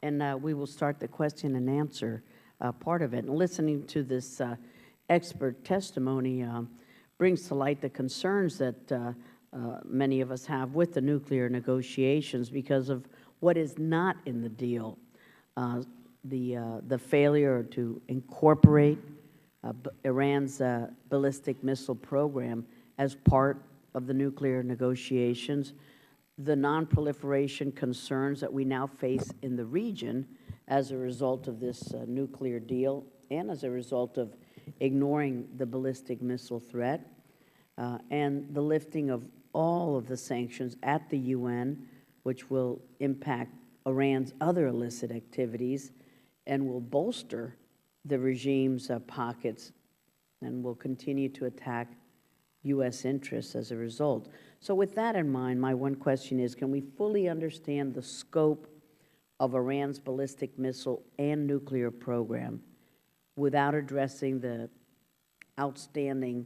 And we will start the question and answer part of it. And listening to this expert testimony brings to light the concerns that many of us have with the nuclear negotiations because of what is not in the deal. The failure to incorporate Iran's ballistic missile program as part of the nuclear negotiations, the non-proliferation concerns that we now face in the region as a result of this nuclear deal and as a result of ignoring the ballistic missile threat, and the lifting of all of the sanctions at the UN, which will impact Iran's other illicit activities and will bolster the regime's pockets and will continue to attack U.S. interests as a result. So with that in mind, my one question is, can we fully understand the scope of Iran's ballistic missile and nuclear program without addressing the outstanding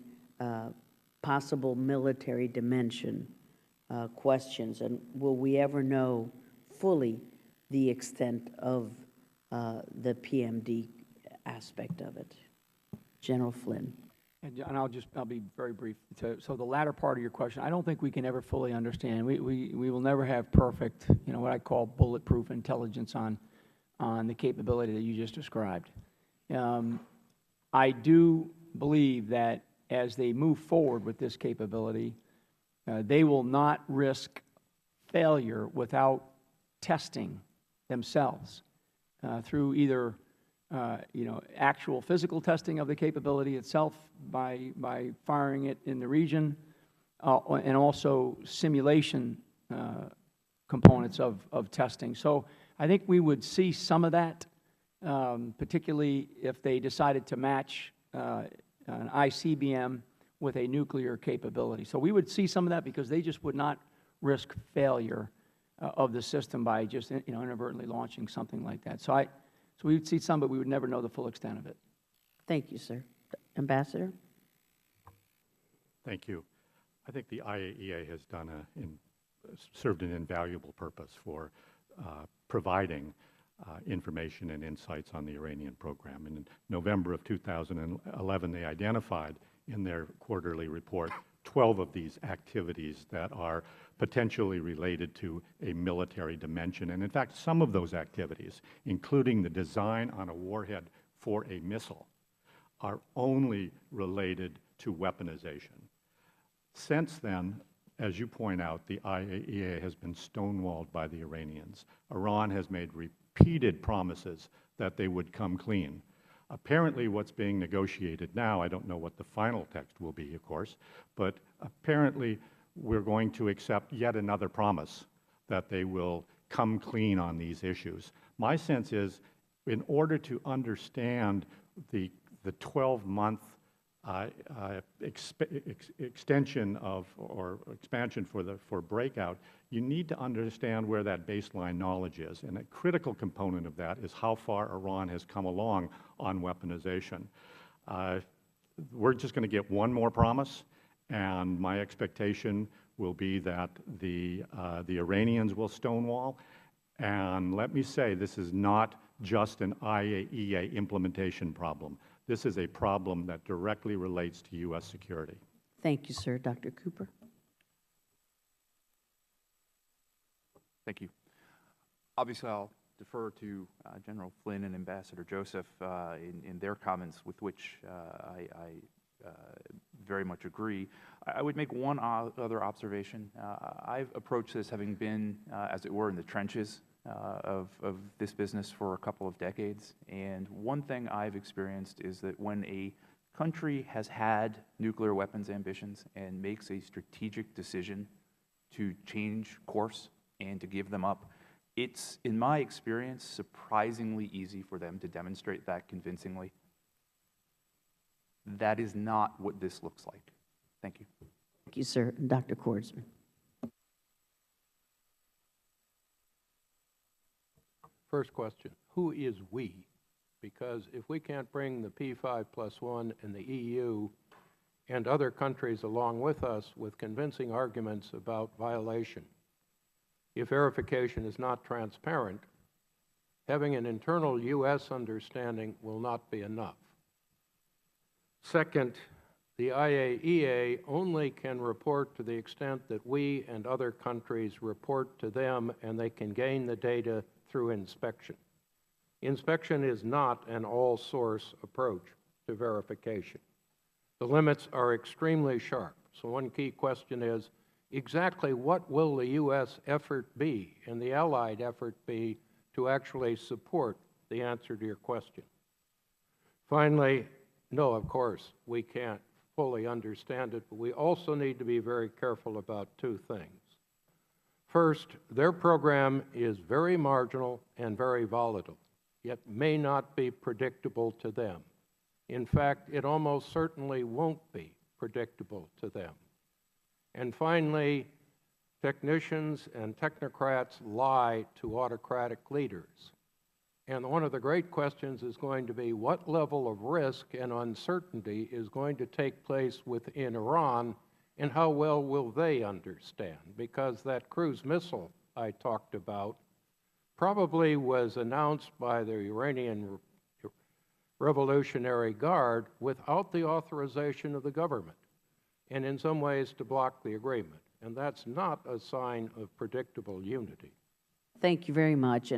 possible military dimension questions? And will we ever know fully the extent of the PMD aspect of it? General Flynn. And I'll be very brief. So the latter part of your question, I don't think we can ever fully understand. We will never have perfect, what I call bulletproof intelligence on the capability that you just described. I do believe that as they move forward with this capability, they will not risk failure without testing themselves through either actual physical testing of the capability itself by firing it in the region, and also simulation components of testing. So I think we would see some of that, particularly if they decided to match an ICBM with a nuclear capability. So we would see some of that because they just would not risk failure of the system by just inadvertently launching something like that. So we would see some, but we would never know the full extent of it. Thank you, sir. Ambassador? Thank you. I think the IAEA has served an invaluable purpose for providing information and insights on the Iranian program. And in November of 2011, they identified in their quarterly report 12 of these activities that are potentially related to a military dimension. And in fact, some of those activities, including the design on a warhead for a missile, are only related to weaponization. Since then, as you point out, the IAEA has been stonewalled by the Iranians. Iran has made repeated promises that they would come clean. Apparently, what's being negotiated now, I don't know what the final text will be, of course, but apparently we're going to accept yet another promise that they will come clean on these issues. My sense is, in order to understand the 12-month extension of or expansion for breakout, you need to understand where that baseline knowledge is. And a critical component of that is how far Iran has come along on weaponization. We're just going to get one more promise, and my expectation will be that the Iranians will stonewall. And let me say, this is not just an IAEA implementation problem. This is a problem that directly relates to U.S. security. Thank you, sir. Dr. Cooper? Thank you. Obviously, I'll defer to General Flynn and Ambassador Joseph in their comments, with which I very much agree. I would make one other observation. I've approached this having been, as it were, in the trenches of this business for a couple of decades. And one thing I've experienced is that when a country has had nuclear weapons ambitions and makes a strategic decision to change course and to give them up, it's, in my experience, surprisingly easy for them to demonstrate that convincingly. That is not what this looks like. Thank you. Thank you, sir. Dr. Kordsman. First question, who is we? Because if we can't bring the P5+1 and the EU and other countries along with us with convincing arguments about violation, if verification is not transparent, Having an internal U.S. understanding will not be enough. Second, the IAEA only can report to the extent that we and other countries report to them, and they can gain the data through inspection. Inspection is not an all-source approach to verification. The limits are extremely sharp. So one key question is, exactly what will the U.S. effort be and the Allied effort be to actually support the answer to your question? Finally, no, of course, we can't fully understand it, but we also need to be very careful about two things. First, their program is very marginal and very volatile, yet may not be predictable to them. In fact, it almost certainly won't be predictable to them. And finally, technicians and technocrats lie to autocratic leaders. And one of the great questions is going to be what level of risk and uncertainty is going to take place within Iran, and how well will they understand? Because that cruise missile I talked about probably was announced by the Iranian Revolutionary Guard without the authorization of the government, and in some ways to block the agreement. And that's not a sign of predictable unity. Thank you very much.